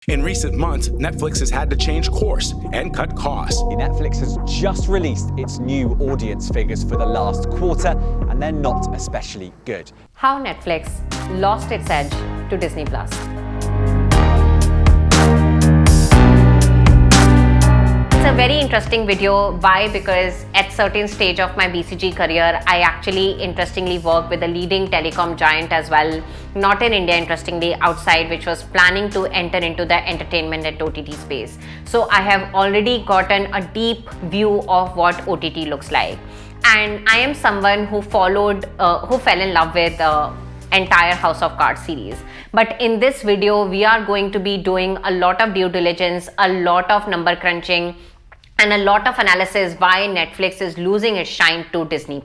In recent months, Netflix has had to change course and cut costs. Netflix has just released its new audience figures for the last quarter, and they're not especially good. How Netflix lost its edge to Disney+. It's a very interesting video. Why? Because at certain stage of my BCG career, I actually interestingly worked with a leading telecom giant as well, not in India, interestingly, outside, which was planning to enter into the entertainment and OTT space. So I have already gotten a deep view of what OTT looks like. And I am someone who fell in love with entire House of Cards series. But in this video, we are going to be doing a lot of due diligence, a lot of number crunching, and a lot of analysis why Netflix is losing its shine to Disney+.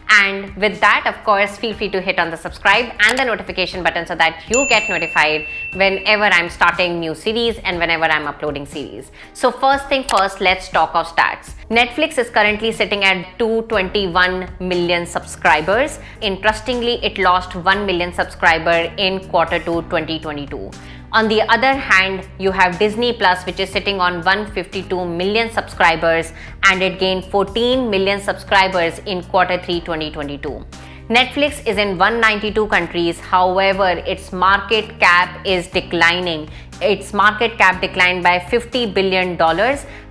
And with that, of course, feel free to hit on the subscribe and the notification button so that you get notified whenever I'm starting new series and whenever I'm uploading series. So first thing first, let's talk of stats. Netflix is currently sitting at 221 million subscribers. Interestingly, it lost 1 million subscriber in Q2 2022. On the other hand, you have Disney+, which is sitting on 152 million subscribers, and it gained 14 million subscribers in Q3 2022. Netflix is in 192 countries, however, its market cap is declining. Its market cap declined by $50 billion.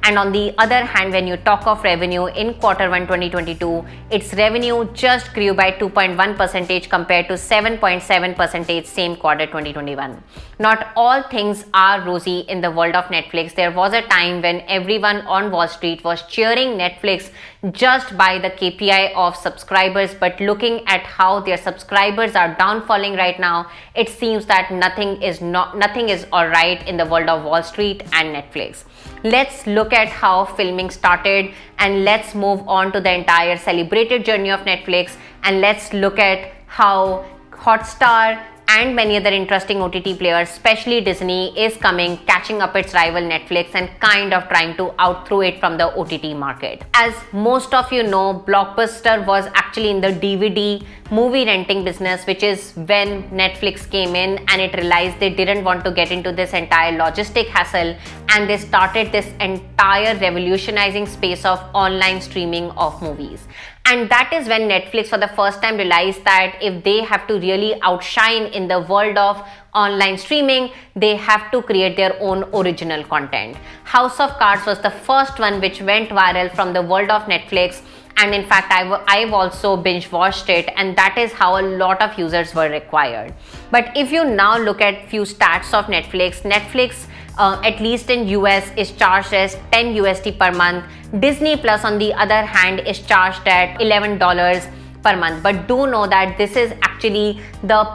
And on the other hand, when you talk of revenue in Q1 2022, its revenue just grew by 2.1% compared to 7.7% same quarter 2021. Not all things are rosy in the world of Netflix. There was a time when everyone on Wall Street was cheering Netflix just by the KPI of subscribers, but looking at how their subscribers are downfalling right now, it seems that nothing is alright in the world of Wall Street and Netflix. Let's look at how filming started, and let's move on to the entire celebrated journey of Netflix, and let's look at how Hotstar and many other interesting OTT players, especially Disney, is catching up its rival Netflix and kind of trying to outthrow it from the OTT market. As most of you know, Blockbuster was actually in the DVD movie renting business, which is when Netflix came in and it realized they didn't want to get into this entire logistic hassle, and they started this entire revolutionizing space of online streaming of movies. And that is when Netflix for the first time realized that if they have to really outshine in the world of online streaming, they have to create their own original content. House of Cards was the first one which went viral from the world of Netflix. And in fact, I've also binge watched it, and that is how a lot of users were required. But if you now look at few stats of Netflix, at least in US, is charged as $10 USD per month. Disney Plus, on the other hand, is charged at $11 per month. But do know that this is actually the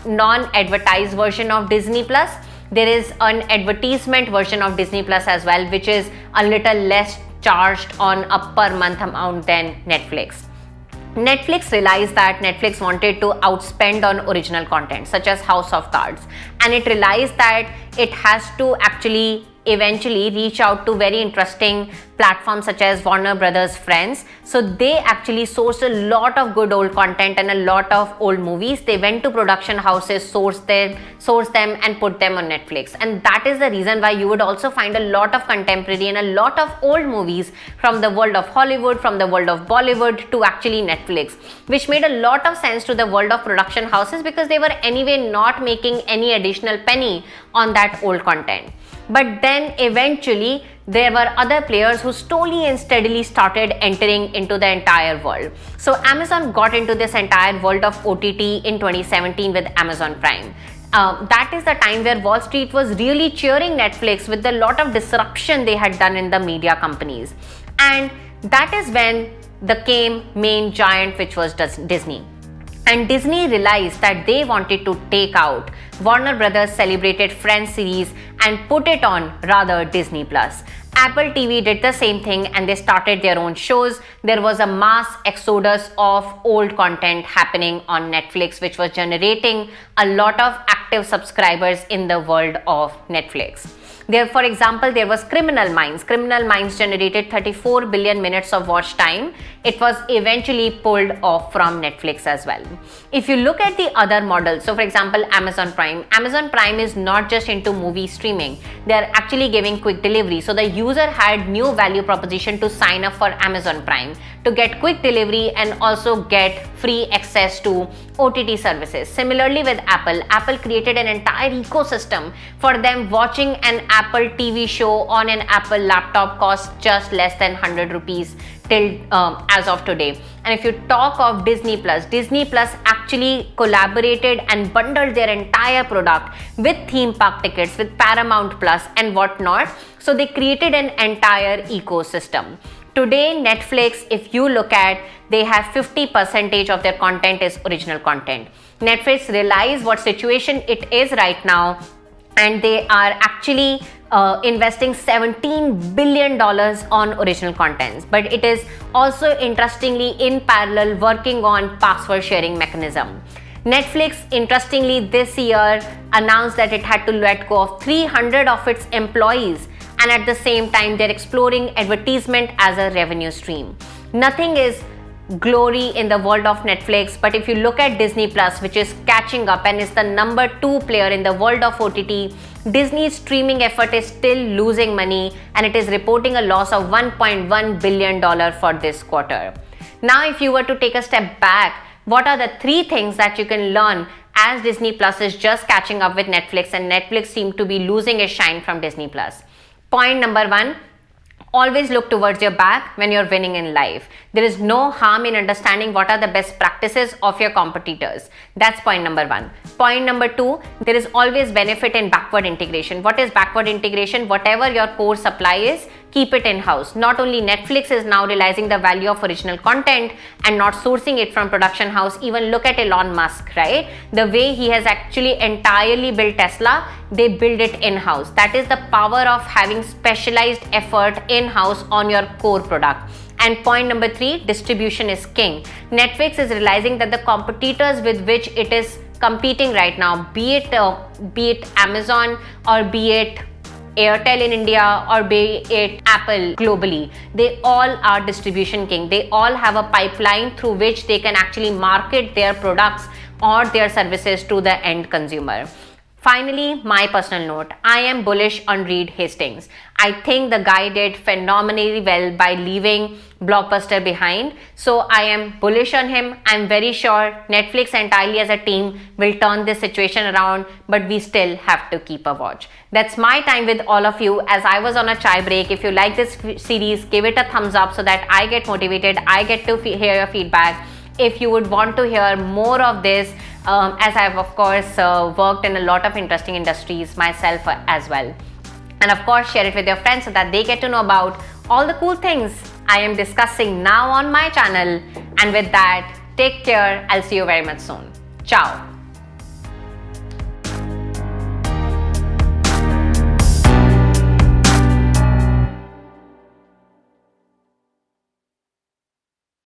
non-advertised version of Disney Plus. There is an advertisement version of Disney Plus as well, which is a little less charged on a per month amount than Netflix. Netflix realized that Netflix wanted to outspend on original content such as House of Cards, and it realized that it has to actually eventually reach out to very interesting platforms such as Warner Brothers Friends. So they actually sourced a lot of good old content and a lot of old movies. They went to production houses, sourced them and put them on Netflix. And that is the reason why you would also find a lot of contemporary and a lot of old movies from the world of Hollywood, from the world of Bollywood to actually Netflix, which made a lot of sense to the world of production houses because they were anyway not making any additional penny on that old content. But then eventually there were other players who slowly and steadily started entering into the entire world. So Amazon got into this entire world of OTT in 2017 with Amazon Prime. That is the time where Wall Street was really cheering Netflix with the lot of disruption they had done in the media companies. And that is when the main giant, which was Disney. And Disney realized that they wanted to take out Warner Brothers' celebrated Friends series and put it on rather Disney+. Apple TV did the same thing and they started their own shows. There was a mass exodus of old content happening on Netflix, which was generating a lot of active subscribers in the world of Netflix. There, for example, there was Criminal Minds. Criminal Minds generated 34 billion minutes of watch time. It was eventually pulled off from Netflix as well. If you look at the other models, so for example, Amazon Prime is not just into movie streaming. They are actually giving quick delivery. So the user had new value proposition to sign up for Amazon Prime to get quick delivery and also get free access to OTT services. Similarly with Apple created an entire ecosystem for them. Watching an Apple TV show on an Apple laptop costs just less than 100 rupees till as of today. And if you talk of Disney Plus actually collaborated and bundled their entire product with theme park tickets, with Paramount Plus and whatnot. So they created an entire ecosystem. Today, Netflix, if you look at, they have 50% of their content is original content. Netflix realize what situation it is right now, and they are actually investing $17 billion on original contents. But it is also interestingly in parallel working on password sharing mechanism. Netflix, interestingly, this year announced that it had to let go of 300 of its employees, and at the same time they're exploring advertisement as a revenue stream. Nothing is glory in the world of Netflix, but if you look at Disney Plus, which is catching up and is the number 2 player in the world of OTT, Disney's streaming effort is still losing money, and it is reporting a loss of $1.1 billion for this quarter. Now, if you were to take a step back, what are the 3 things that you can learn as Disney Plus is just catching up with Netflix and Netflix seems to be losing its shine from Disney Plus? Point number 1, always look towards your back when you're winning in life. There is no harm in understanding what are the best practices of your competitors. That's point number 1. Point number 2, there is always benefit in backward integration. What is backward integration? Whatever your core supply is, keep it in-house. Not only Netflix is now realizing the value of original content and not sourcing it from production house. Even look at Elon Musk, right? The way he has actually entirely built Tesla, they build it in-house. That is the power of having specialized effort in-house on your core product. And point number 3, distribution is king. Netflix is realizing that the competitors with which it is competing right now, be it Amazon or be it Airtel in India or be it Apple globally, they all are distribution king. They all have a pipeline through which they can actually market their products or their services to the end consumer. Finally, my personal note, I am bullish on Reed Hastings. I think the guy did phenomenally well by leaving Blockbuster behind. So I am bullish on him. I'm very sure Netflix entirely as a team will turn this situation around, but we still have to keep a watch. That's my time with all of you as I was on a chai break. If you like this series, give it a thumbs up so that I get motivated. I get to hear your feedback. If you would want to hear more of this, as I've of course worked in a lot of interesting industries myself as well. And of course, share it with your friends so that they get to know about all the cool things I am discussing now on my channel. And with that, take care. I'll see you very much soon. Ciao.